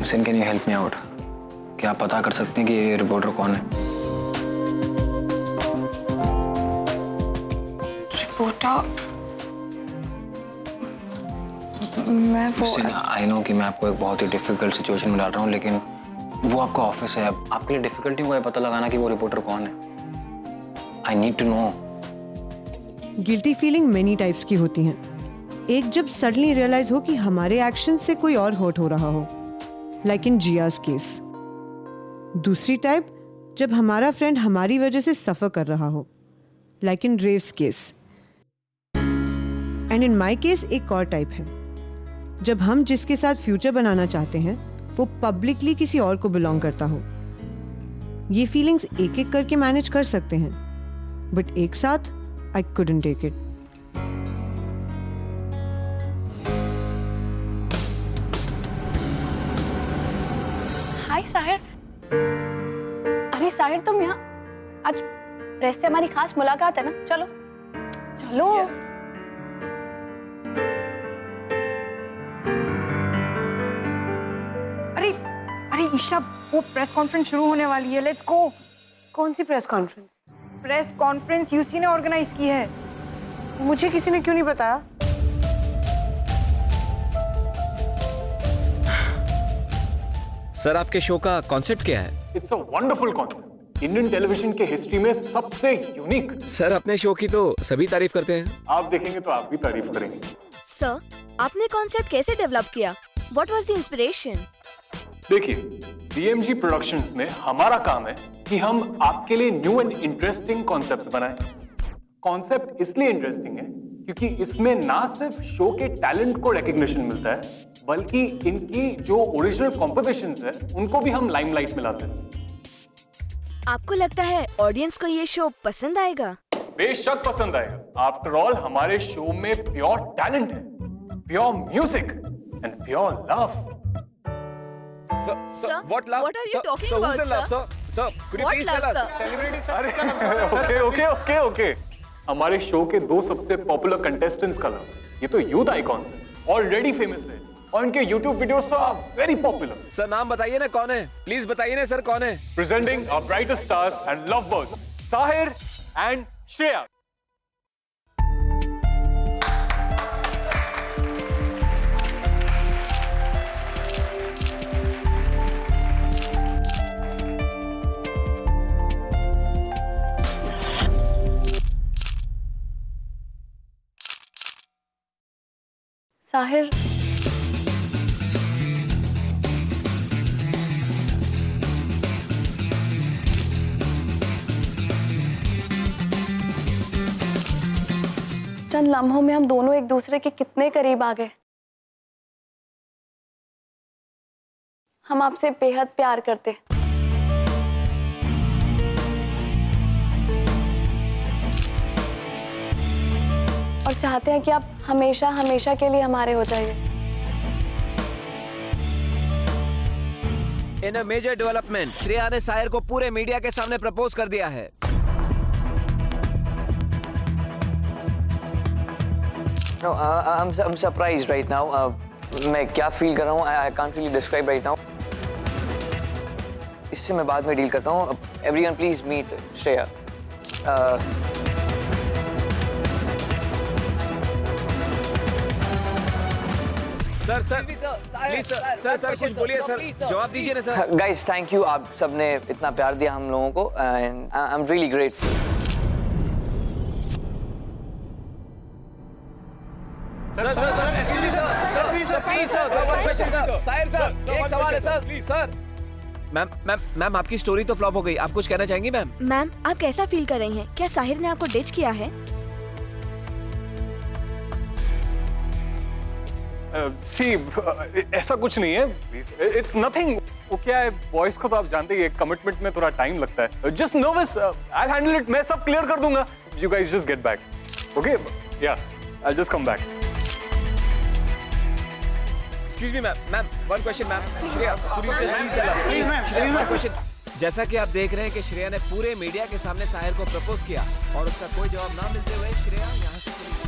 Sin, can you help me out? क्या आप पता कर सकते हैं कि ये रिपोर्टर कौन है? रिपोर्टर? मैं वो आई नो कि मैं आपको एक बहुत ही डिफिकल्ट सिचुएशन में डाल रहा हूँ, लेकिन वो आपका ऑफिस है। अब आपके लिए डिफिकल्टी को है पता लगाना कि वो रिपोर्टर कौन है। I need to know. Guilty feeling many types की होती हैं। एक जब सडनली रियलाइज हो कि हमारे एक्शन से कोई और हर्ट हो रहा हो, लाइक इन जियाज केस। दूसरी टाइप जब हमारा फ्रेंड हमारी वजह से सफर कर रहा हो, like in रेव्स case. And in my case एक और टाइप है जब हम जिसके साथ फ्यूचर बनाना चाहते हैं वो पब्लिकली किसी और को बिलोंग करता हो। ये फीलिंग्स एक एक करके मैनेज कर सकते हैं, बट एक साथ आई कुडंट टेक इट। हाय साहिर। अरे साहिर, तुम यहाँ? आज प्रेस से हमारी खास मुलाकात है ना, चलो चलो। अरे अरे ईशा, वो प्रेस कॉन्फ्रेंस शुरू होने वाली है, लेट्स गो। कौन सी press conference? Press conference UC ने ऑर्गेनाइज की है। मुझे किसी ने क्यों नहीं बताया? सर, आपके शो का कॉन्सेप्ट क्या है? It's a wonderful concept. Indian television के हिस्ट्री में सबसे यूनिक। सर, अपने शो की तो सभी तारीफ करते हैं। आप देखेंगे तो आप भी तारीफ करेंगे। सर, आपने कॉन्सेप्ट कैसे डेवलप किया? What was the inspiration? देखिए, DMG प्रोडक्शंस में हमारा काम है कि हम आपके लिए न्यू एंड इंटरेस्टिंग कॉन्सेप्ट्स बनाएं। कॉन्सेप्ट इसलिए इंटरेस्टिंग है क्योंकि इसमें ना सिर्फ शो के टैलेंट को रिकग्निशन मिलता है, बल्कि इनकी जो ओरिजिनल कॉम्पोजिशंस है उनको भी हम लाइमलाइट में लाते हैं। आपको लगता है ऑडियंस को ये शो पसंद आएगा? बेशक पसंद आएगा। आफ्टर ऑल हमारे शो में प्योर टैलेंट है, pure music and pure love. Sir, what are you talking about, sir? Sir, could you please tell us? अरे ओके। हमारे शो के दो सबसे पॉपुलर कंटेस्टेंट्स का नाम, ये तो यूथ आइकॉन्स हैं, ऑलरेडी फेमस है और इनके यूट्यूब वीडियोस तो आर वेरी पॉपुलर। सर, नाम बताइए ना, कौन है? प्लीज बताइए ना सर, कौन है? Presenting our brightest stars and lovebirds, Sahir and Shreya. Sahir, चंद लम्हों में हम दोनों एक दूसरे के कितने करीब आ गए। हम आपसे बेहद प्यार करते, और चाहते हैं कि आप हमेशा हमेशा के लिए हमारे हो जाइए। इन अ मेजर डेवलपमेंट, श्रेया ने साहिर को पूरे मीडिया के सामने प्रपोज कर दिया है। No, I'm surprised right now. मैं क्या फील कर रहा हूँ, I can't really describe right now. इससे मैं बाद में डील करता हूँ। Everyone please meet Shreya. Sir please sir कुछ बोलिए सर, जवाब दीजिए ना सर। Guys, thank you, आप सबने इतना प्यार दिया हम लोगों को and I'm really grateful. एक सवाल है सर, प्लीज सर। मैम आपकी स्टोरी तो फ्लॉप हो गई, आप कुछ कहना चाहेंगी मैम? मैम, आप कैसा फील कर रही हैं? क्या साहिर ने आपको डिच किया है? ऐसा कुछ नहीं है। It's nothing. वो क्या है, बॉयज को तो आप जानते ही, कमिटमेंट में थोड़ा टाइम लगता है। Just nervous. I will handle it. मैं सब क्लियर कर दूंगा। You guys just get back, okay? Yeah, I will just come back. Excuse me ma'am, one question ma'am. Shreya, please one question. जैसा कि आप देख रहे हैं कि श्रेया ने पूरे मीडिया के सामने साहिर को प्रपोज किया और उसका कोई जवाब ना मिलते हुए श्रेया यहाँ से चली गई।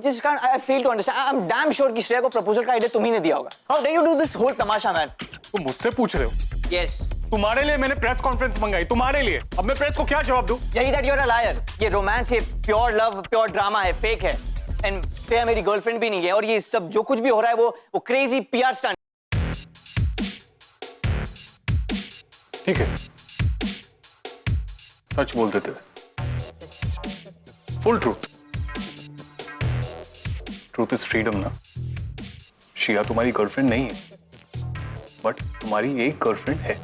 just can't. I fail to understand. I'm damn sure कि श्रेया को प्रपोजल का आइडिया तुम ही ने दिया होगा. How dare you do this whole Tamasha, man? तुम मुझसे पूछ रहे हो? Yes. तुम्हारे लिए मैंने प्रेस कॉन्फ्रेंस मंगाई, तुम्हारे लिए. अब मैं प्रेस को क्या जवाब दूं? यही that you're a liar. ये रोमांस, ये प्योर लव, प्योर ड्रामा है, फेक है. And श्रेया मेरी गर्लफ्रेंड भी नहीं है और ये सब जो कुछ भी हो रहा है वो क्रेजी PR स्टंट. ठीक है, सच बोल देते हुए. Full truth. Truth is freedom ना. शिया तुम्हारी गर्लफ्रेंड नहीं है, बट तुम्हारी एक गर्लफ्रेंड है.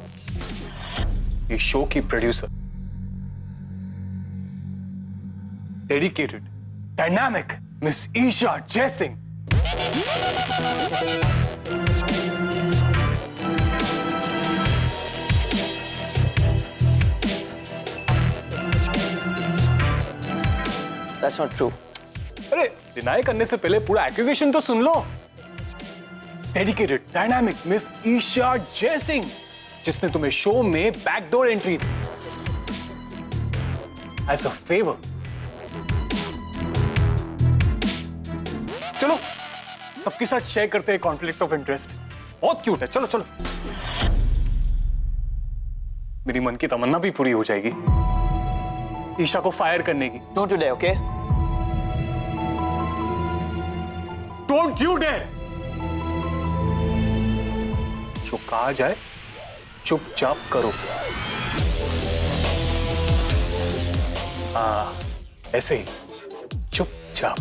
ये शो की producer, dedicated, dynamic Miss Isha Jaisingh. That's not true. अरे डिनाई करने से पहले पूरा एक्यूजेशन तो सुन लो. Dedicated, dynamic Miss Isha Jaisingh, जिसने तुम्हें शो में बैकडोर एंट्री दी एज अ फेवर. चलो सबके साथ शेयर करते हैं कॉन्फ्लिक्ट ऑफ इंटरेस्ट. बहुत क्यूट है. चलो चलो, मेरी मन की तमन्ना भी पूरी हो जाएगी ईशा को फायर करने की. Don't you dare, okay? Don't you dare! जो कहा जाए चुपचाप करो. हाँ, ऐसे ही चुपचाप.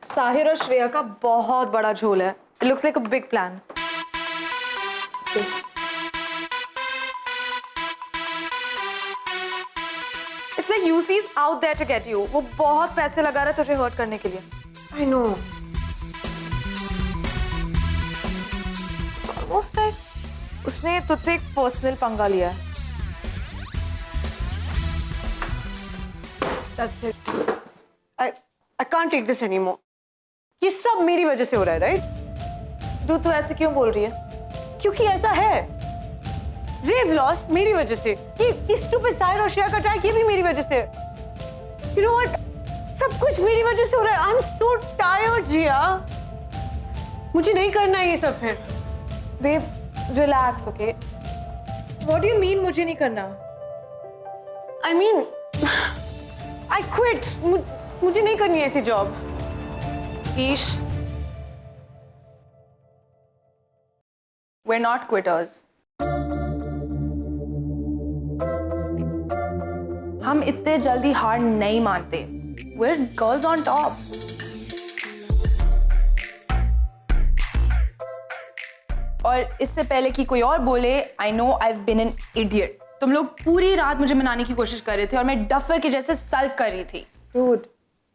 साहिर और श्रेया का बहुत बड़ा झोल है. It looks like a big plan. This. It's like UC is out there to get you. वो बहुत पैसे लगा रहा है तुझे हर्ट करने के लिए. I know. Almost like उसने तुझसे एक पर्सनल पंगा लिया है. That's it. I can't take this anymore. ये सब मेरी वजह से हो रहा है, राइट? तू ऐसे क्यों बोल रही है? क्योंकि ऐसा है. रेव लॉस मेरी वजह से. ये स्टूपिड साहिर और श्रेया का ट्रैक ये भी मेरी वजह से. You know what? सब कुछ मेरी वजह से हो रहा है. I'm so tired, जिया. मुझे नहीं करना है ये सब फिर. Babe, relax, okay? What do you mean मुझे नहीं करना? I mean, I quit. मुझे नहीं करनी है ऐसी job. Ish, we're not quitters. हम इतने जल्दी हार नहीं मानते. We're girls on top. और इससे पहले कि कोई और बोले, I know I've been an idiot. तुम लोग पूरी रात मुझे मनाने की कोशिश कर रहे थे और मैं डफर के जैसे सल्क कर रही थी. Dude,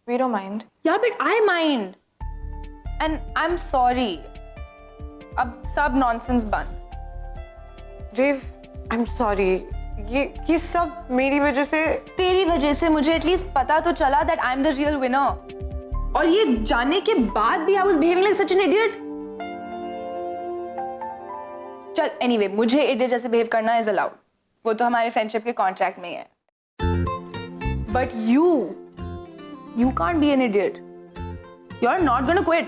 we don't mind. Yeah, but I mind. And I'm sorry. अब सब नॉनसेंस बंद. रेव, I'm sorry. ये सब मेरी वजह से। तेरी वजह से मुझे एटलीस्ट पता तो चला that I'm the real winner. और ये जानने के बाद भी I was behaving like such an idiot. चल, anyway, मुझे idiot जैसे behave करना is allowed. वो तो हमारे फ्रेंडशिप के कॉन्ट्रैक्ट में ही है. But you can't be an idiot. You're not gonna quit.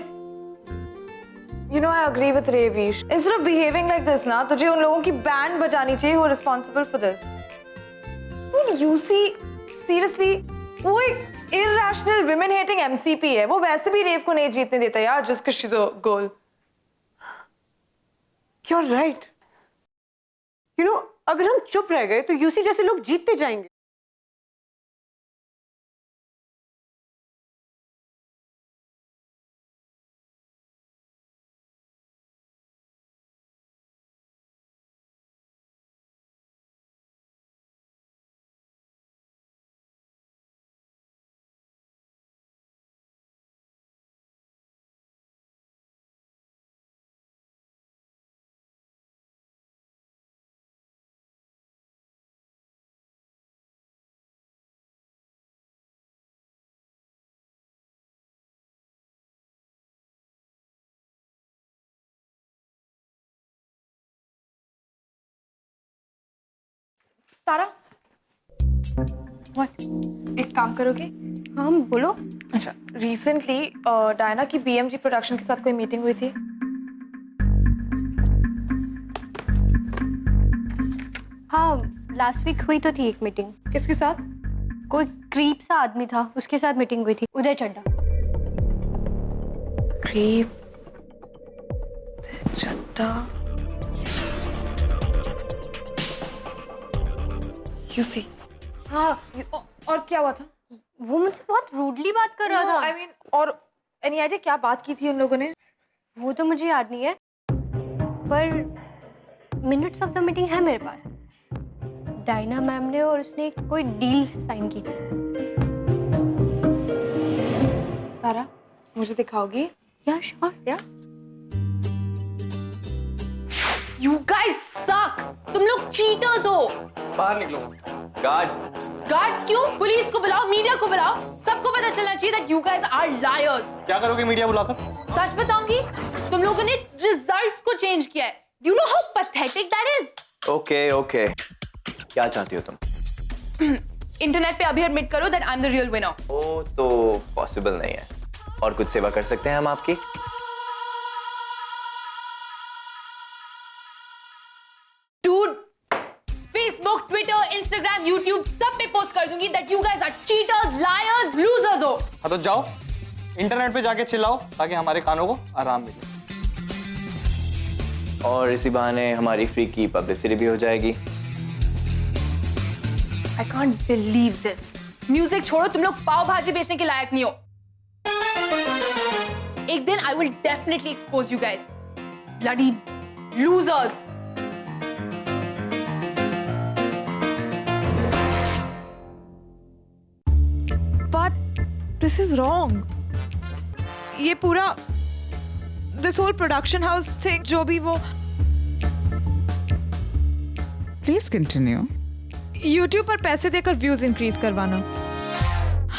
You know, I agree with Revish. Instead of behaving like this, ना, तुझे उन लोगों की बैंड बजानी चाहिए who are responsible for this. Dude, you see, seriously, वो एक irrational women hating MCP है. वो वैसे भी रेव को नहीं जीतने देता यार, just because she's a girl. You're right. You know, अगर हम चुप रह गए तो यूसी जैसे लोग जीतते जाएंगे. तारा, What? एक काम करोगे? हाँ बोलो. अच्छा, रिसेंटली डायना की BMG प्रोडक्शन के साथ कोई मीटिंग हुई थी? हाँ, लास्ट वीक हुई तो थी एक मीटिंग. किसके साथ? कोई क्रीप सा आदमी था, उसके साथ मीटिंग हुई थी. उदय चड्ढा. Creep, Chadha, UC. हाँ, और क्या हुआ था? वो मुझसे बहुत रूडली बात कर रहा था. I mean, और एनी आइडिया क्या बात की थी उन लोगों ने? वो तो मुझे याद नहीं है, पर मिनट्स ऑफ द मीटिंग है मेरे पास. डायना मैम ने और उसने कोई डील साइन की थी. तारा, मुझे दिखाओगी? या श्योर. या? You guys suck. तुम लोग cheaters हो. बाहर निकलो. गार्ड. गार्ड्स क्यों? पुलिस को बुलाओ, मीडिया को बुलाओ. सबको पता चलना चाहिए that you guys are liars. क्या करोगे मीडिया बुलाकर? सच बताऊंगी, तुम लोगों ने रिजल्ट्स को चेंज किया है. Do you know how pathetic that is? Okay. क्या चाहती हो तुम? इंटरनेट पे अभी एडमिट करो that I'm the real winner. वो तो पॉसिबल नहीं है. और कुछ सेवा कर सकते हैं हम आपकी? Dude, Facebook, Twitter, Instagram, YouTube सब पे पोस्ट कर दूंगी that you guys are cheaters, liars, losers हो. हाँ तो जाओ इंटरनेट पे जाके चिल्लाओ ताकि हमारे कानों को आराम मिले. और इसी बहाने हमारी फ्री की पब्लिसिटी भी हो जाएगी. I can't believe this. Music छोड़ो, तुम लोग पाव भाजी बेचने के लायक नहीं हो. एक दिन I will definitely expose you guys. Bloody losers. But this is wrong. ये पूरा this whole production house thing, जो भी वो Please continue. YouTube पर पैसे देकर व्यूज इंक्रीज करवाना.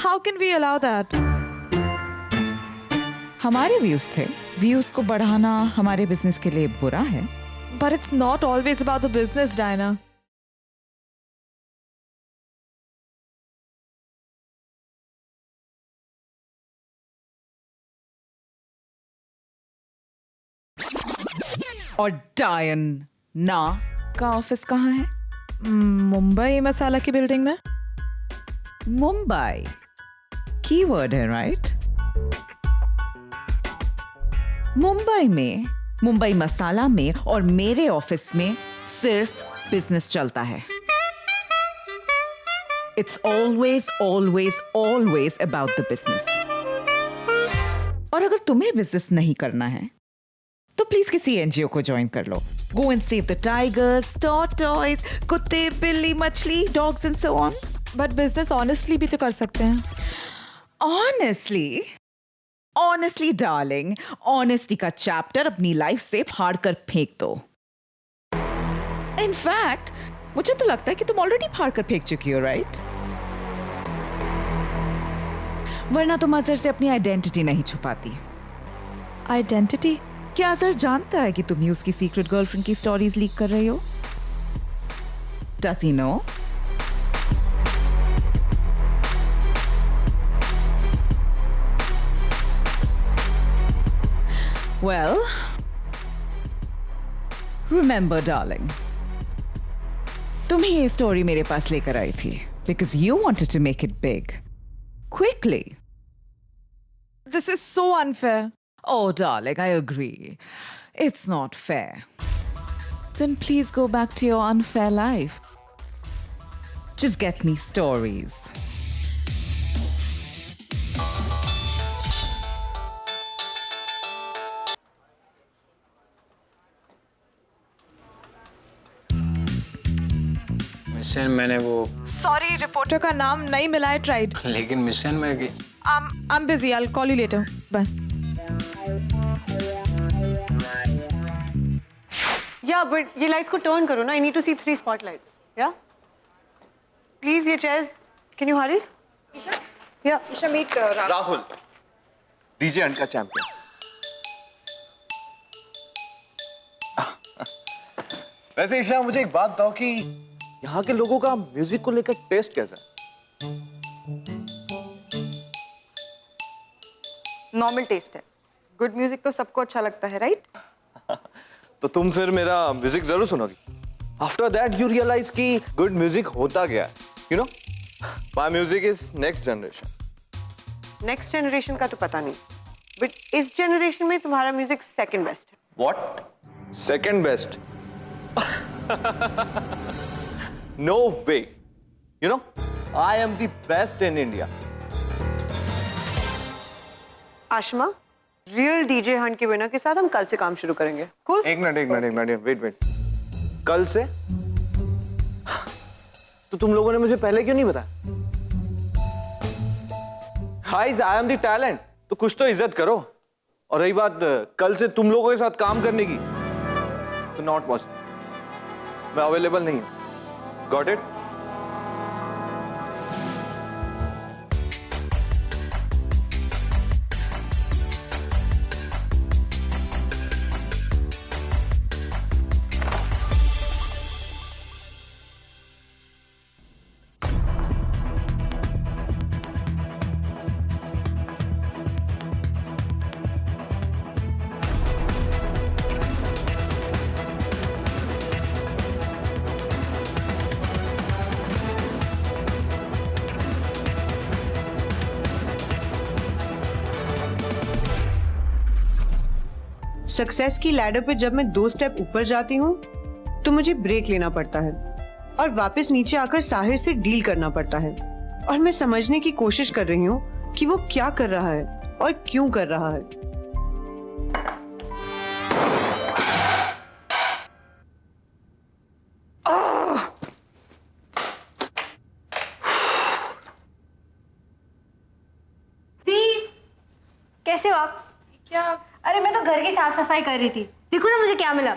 How can we allow that? हमारे व्यूज थे. व्यूज को बढ़ाना हमारे बिजनेस के लिए बुरा है. But it's not always about the business, Diana. और डायन ना का ऑफिस कहाँ है? मुंबई मसाला की बिल्डिंग में. मुंबई कीवर्ड है, राइट? मुंबई मसाला में और मेरे ऑफिस में सिर्फ बिजनेस चलता है. It's always, always, always about the business. और अगर तुम्हें बिजनेस नहीं करना है तो प्लीज किसी एनजीओ को ज्वाइन कर लो. Go and save the tigers, tortoise, कुत्ते, बिल्ली, मछली, dogs and so on. But business honestly भी तो कर सकते हैं. Honestly, darling, honesty का चैप्टर अपनी लाइफ से फाड़ कर फेंक दो. In fact, मुझे तो लगता है कि तुम ऑलरेडी फाड़ कर फेंक चुकी हो, राइट? वरना तुम अजहर से अपनी आइडेंटिटी नहीं छुपाती. आइडेंटिटी? क्या अजहर जानता है कि तुम ही उसकी सीक्रेट गर्लफ्रेंड की स्टोरीज लीक कर रही हो? Does he know? Well, remember, darling, तुम ही ये स्टोरी मेरे पास लेकर आई थी because you wanted to make it big, quickly. This is so unfair. Oh, darling, I agree. It's not fair. Then please go back to your unfair life. Just get me stories. Mission मैंने वो sorry, reporter का नाम नहीं मिला है. Tried. लेकिन mission में I'm busy. I'll call you later. Bye. Yeah, but ये lights को turn करो ना. I need to see 3 spotlights. Yeah. Please, ये chairs. Can you hurry? Isha. Yeah. Isha, meet Rahul, DJ Hunt का चैंपियन. वैसे ईशा, मुझे एक बात बताओ कि यहाँ के लोगों का म्यूजिक को लेकर टेस्ट कैसा है? नॉर्मल टेस्ट है. गुड म्यूजिक तो सबको अच्छा लगता है, राइट? तो तुम फिर मेरा म्यूजिक जरूर सुनोगी. आफ्टर दैट यू रियलाइज कि गुड म्यूजिक होता क्या है. You know, my music is next generation. Next generation का तो पता नहीं, बट इस जनरेशन में तुम्हारा म्यूजिक सेकंड बेस्ट है. What? Second best? No way. You know, I am the best in India. Aashma, real DJ hunt के विनर के साथ हम कल से काम शुरू करेंगे. कूल? एक मिनट, वेट. कल से? तो तुम लोगों ने मुझे पहले क्यों नहीं बताया? Guys, I am the talent, तो कुछ तो इज्जत करो. और रही बात कल से तुम लोगों के साथ काम करने की, तो नॉट पॉसिबल. मैं अवेलेबल नहीं हूं. Got it? सक्सेस की लैडर पे जब मैं 2 स्टेप ऊपर जाती हूँ तो मुझे ब्रेक लेना पड़ता है और वापस नीचे आकर साहिर से डील करना पड़ता है. और मैं समझने की कोशिश कर रही हूँ कि वो क्या कर रहा है और क्यों कर रहा है. कैसे हो आप? क्या? अरे मैं तो घर की साफ सफाई कर रही थी. देखो ना मुझे क्या मिला.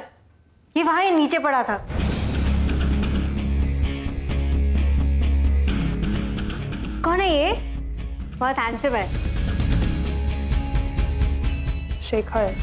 ये वहां ये नीचे पड़ा था. कौन है ये? बहुत हैंडसम है. शेखर.